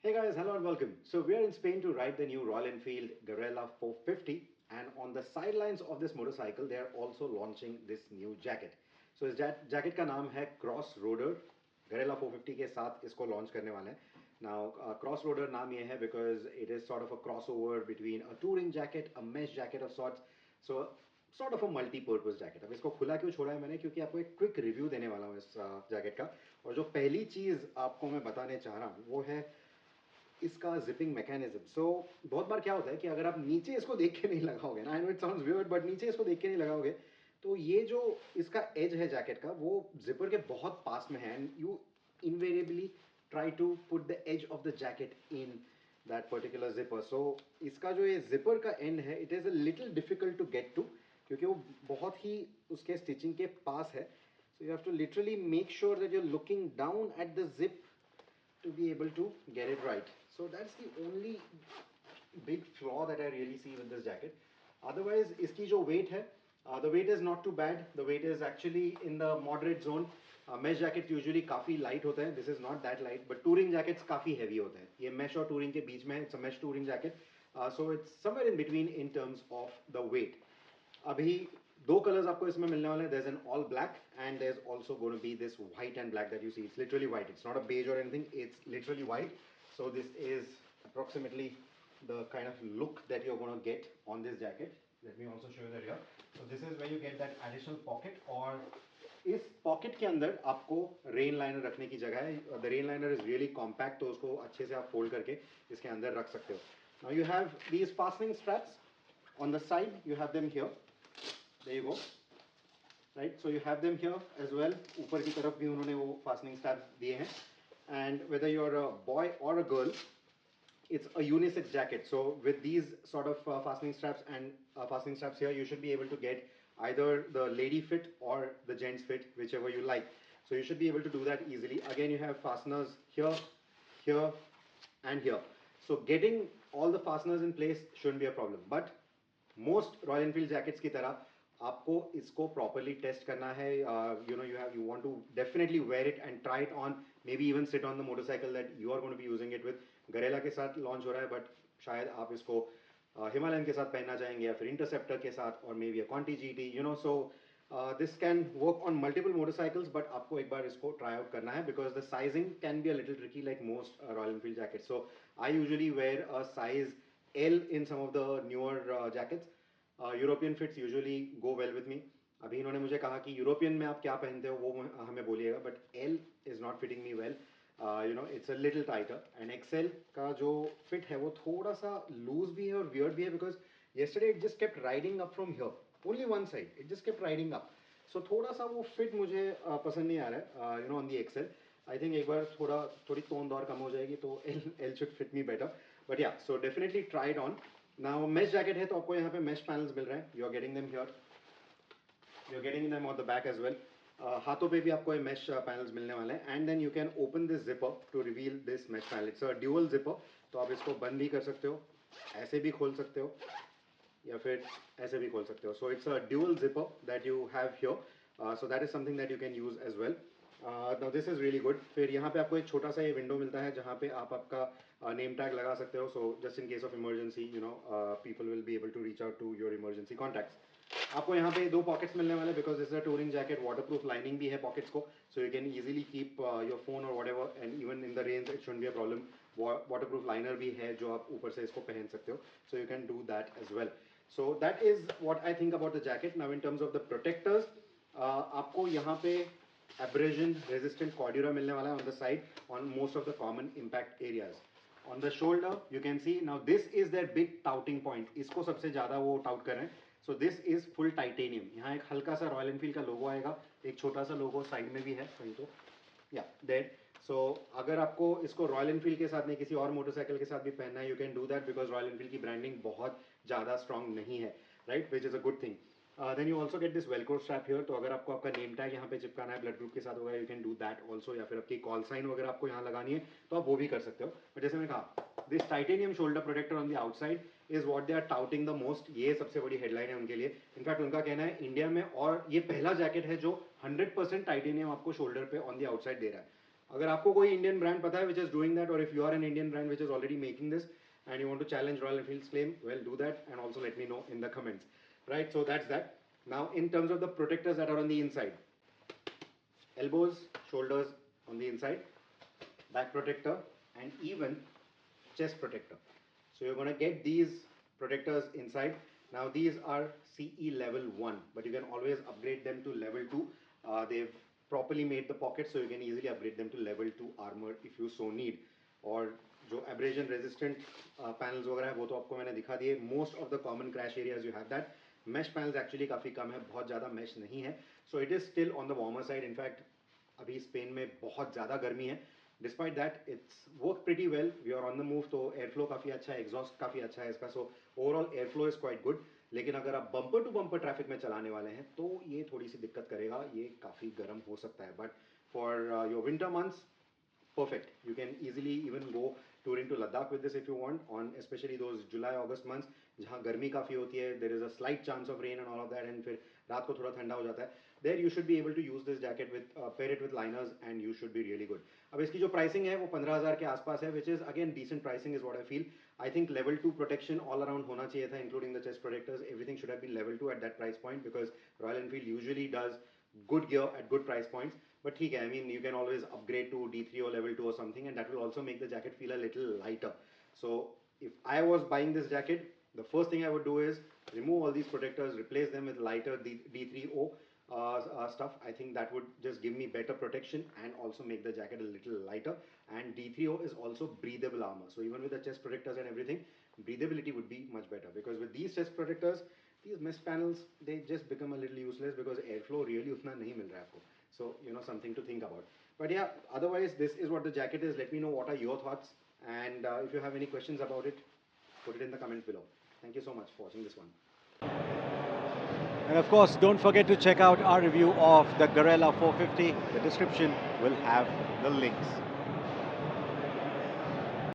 Hey guys, hello and welcome. So we are in Spain to ride the new Royal Enfield Guerrilla 450, and on the sidelines of this motorcycle, they are also launching this new jacket. So इस jacket का नाम है Cross Roader. Guerrilla 450 के साथ इसको launch करने वाले हैं. Now Cross Roader नाम ये है because it is sort of a crossover between a touring jacket, a mesh jacket of sorts. So sort of a multi-purpose jacket. अब इसको खुला क्यों छोड़ा है मैंने, क्योंकि आपको एक क्विक रिव्यू देने वाला हूँ इस जैकेट का. और जो पहली चीज़ आपको मैं बताने चाह रहा हूँ वो है इसका जिपिंग मैकेनिज्म. सो बहुत बार क्या होता है कि अगर आप नीचे इसको देख के नहीं लगाओगे ना, I know it sounds weird, but नीचे इसको देख के नहीं लगाओगे तो ये जो इसका एज है जैकेट का वो जिपर के बहुत पास में है, and you invariably try to put the edge of the jacket in that particular zipper. So इसका जो ये जिपर का एंड है, it is a little difficult to get to, क्योंकि वो बहुत ही उसके स्टिचिंग के पास है. So you have to literally make sure that you are looking down at the zip to be able to get it right. So that's the only big flaw that I really see with this jacket. Otherwise, iski jo weight hai, the weight is not too bad. The weight is actually in the moderate zone. Mesh jackets usually काफ़ी light होते हैं. This is not that light, but touring jackets काफ़ी heavy होते हैं. ये mesh और touring के बीच में, it's a mesh touring jacket. So it's somewhere in between in terms of the weight. अभी दो कलर्स आपको इसमें मिलने वाले हैं. There's an all black and there's also going to be this white and black that you see. It's literally white. It's not a beige or anything. It's literally white. So this is approximately the kind of look that you're going to get on this jacket. Let me also show you that here. So this is where you get that additional pocket, और इस pocket के अंदर आपको rain liner रखने की जगह है. The rain liner is really compact, तो उसको अच्छे से आप फोल्ड करके इसके अंदर रख सकते हो. Now you have these fastening straps on the side. You have them here. There you go. Right, so you have them here as well. ऊपर की तरफ भी उन्होंने वो fastening straps दिए हैं. And whether you're a boy or a girl, it's a unisex jacket. So with these sort of fastening straps and fastening straps here, you should be able to get either the lady fit or the gents fit, whichever you like. So you should be able to do that easily. Again, you have fasteners here, here, and here. So getting all the fasteners in place shouldn't be a problem. But most Royal Enfield jackets की तरह आपको इसको properly test करना है. You want to definitely wear it and try it on, maybe even sit on the motorcycle that you are going to be using it with. Guerrilla के साथ launch हो रहा है, बट शायद आप इसको हिमालयन के साथ पहनना चाहेंगे या फिर इंटरसेप्टर के साथ, और maybe a Conti G T, so this can work on multiple motorcycles. But आपको एक बार इसको ट्राई आउट करना है because the sizing can be a little tricky like most Royal Enfield jacket. So I usually wear a size L in some of the newer jackets. European fits usually go well with me. अभी इन्होंने मुझे कहा कि European में आप क्या पहनते हो वो हमें बोलिएगा, but L is not fitting me well. It's a little tighter. And XL का जो फिट है वो थोड़ा सा लूज भी है और वियर्ड भी है, because yesterday it just kept riding up from here, only one side it just kept riding up. So थोड़ा सा वो फिट मुझे पसंद नहीं आ रहा है on the XL. I think एक बार थोड़ी तोंद और कम हो जाएगी तो L should fit me better. But yeah, so definitely try it on. Now mesh jacket है तो आपको यहाँ पे मेश पैनल्स मिल रहे हैं. You are getting them here, you are getting them on the back as well. हाथों पे भी आपको ये मेश पैनल्स मिलने वाले हैं. And then you can open this zipper to reveal this mesh panel. It's a dual zipper, तो आप इसको बंद भी कर सकते हो, ऐसे भी खोल सकते हो, या फिर ऐसे भी खोल सकते हो. So it's a dual zipper that you have here. So that is something that you can use as well. Now this is really good. फिर यहाँ पे आपको एक छोटा सा ये विंडो मिलता है जहाँ पे आप आपका नेम टैग लगा सकते हो. So just in case of emergency, people will be able to reach out to your emergency contacts. आपको यहाँ पे दो पॉकेट्स मिलने वाले, because is a touring jacket. Waterproof lining भी है पॉकेट्स को, so you can easily keep your phone और whatever, and even in the rain it shouldn't be a problem. Waterproof liner भी है जो आप ऊपर से इसको पहन सकते हो. So you can do that as well. So that is what I think about the jacket. Now in terms of the protectors, आपको यहाँ पे abrasion resistant cordura मिलने वाला है on the side on most of the common impact areas. On the shoulder you can see, now this is their big touting point. इसको सबसे ज़्यादा वो tout कर रहे हैं. So this is full titanium. यहाँ एक हल्का सा रॉयल एनफील्ड का लोगो आएगा, एक छोटा सा लोगो साइड में भी है कहीं तो, या देट. सो अगर आपको इसको रॉयल एनफील्ड के साथ नहीं किसी और मोटरसाइकिल के साथ भी पहनना है, you can do that, because Royal Enfield की ब्रांडिंग बहुत ज़्यादा स्ट्रॉन्ग नहीं है, right, which is a good thing. Then you also get this velcro strap here. तो अगर आपको आपका नेम टैग यहाँ पे चिपकाना है ब्लड ग्रुप के साथ होगा, you can do that also, या फिर आपकी कॉल साइन वगैरह आपको यहाँ लगानी है तो आप वो भी कर सकते हो. बट जैसे मैंने कहा, this titanium shoulder protector on the outside is what they are touting the most. ये सबसे बड़ी हेडलाइन है उनके लिए. इनफैक्ट उनका कहना है इंडिया में, और ये पहला जैकेट है जो 100% टाइटेनियम आपको शोल्डर पे ऑन द आउटसाइड दे रहा है. अगर आपको कोई इंडियन ब्रांड पता है which is doing that, or if you are an Indian brand which is already making this and you want to challenge Royal Enfield's claim, well, do that and also let me know in the comments. Right, so that's that. Now, in terms of the protectors that are on the inside, elbows, shoulders on the inside, back protector, and even chest protector. So you're going to get these protectors inside. Now these are CE level 1, but you can always upgrade them to level 2. They've properly made the pockets, so you can easily upgrade them to level 2 armor if you so need. और जो abrasion resistant panels वगैरह है वो तो आपको मैंने दिखा दिए. Most of the common crash areas you have that. Mesh panels actually काफ़ी कम है, बहुत ज़्यादा mesh नहीं है. So it is still on the warmer side. In fact, अभी स्पेन में बहुत ज़्यादा गर्मी है. Despite that, it's worked pretty well. We are on the move, तो airflow काफ़ी अच्छा है, exhaust काफ़ी अच्छा है इसका. So overall airflow is quite good. लेकिन अगर आप बम्पर टू बम्पर ट्रैफिक में चलाने वाले हैं तो ये थोड़ी सी दिक्कत करेगा, ये काफ़ी गर्म हो सकता है. But for your winter months, perfect. You can easily even go touring to Ladakh with this if you want, on especially those July August months जहाँ गर्मी काफ़ी होती है, there is a slight chance of rain and all of that, and फिर रात को थोड़ा ठंडा हो जाता है. There you should be able to use this jacket with pair it with liners and you should be really good. अब इसकी जो प्राइसिंग है वो 15,000 के आसपास है, which is again decent pricing is what I feel. I think level 2 protection all around होना चाहिए था, including the chest protectors. Everything should have been level 2 at that price point because Royal Enfield usually does good gear at good price points. But ठीक है, I mean you can always upgrade to D3 or level 2 or something, and that will also make the jacket feel a little lighter. So if I was buying this jacket, the first thing I would do is remove all these protectors, replace them with lighter D3O stuff. I think that would just give me better protection and also make the jacket a little lighter. And D3O is also breathable armor, so even with the chest protectors and everything, breathability would be much better, because with these chest protectors, these mesh panels, they just become a little useless because airflow really utna nahi mil raha hai aapko. So something to think about. But yeah, otherwise this is what the jacket is. Let me know what are your thoughts, and if you have any questions about it, put it in the comments below. Thank you so much for watching this one. And of course, don't forget to check out our review of the Guerrilla 450. The description will have the links.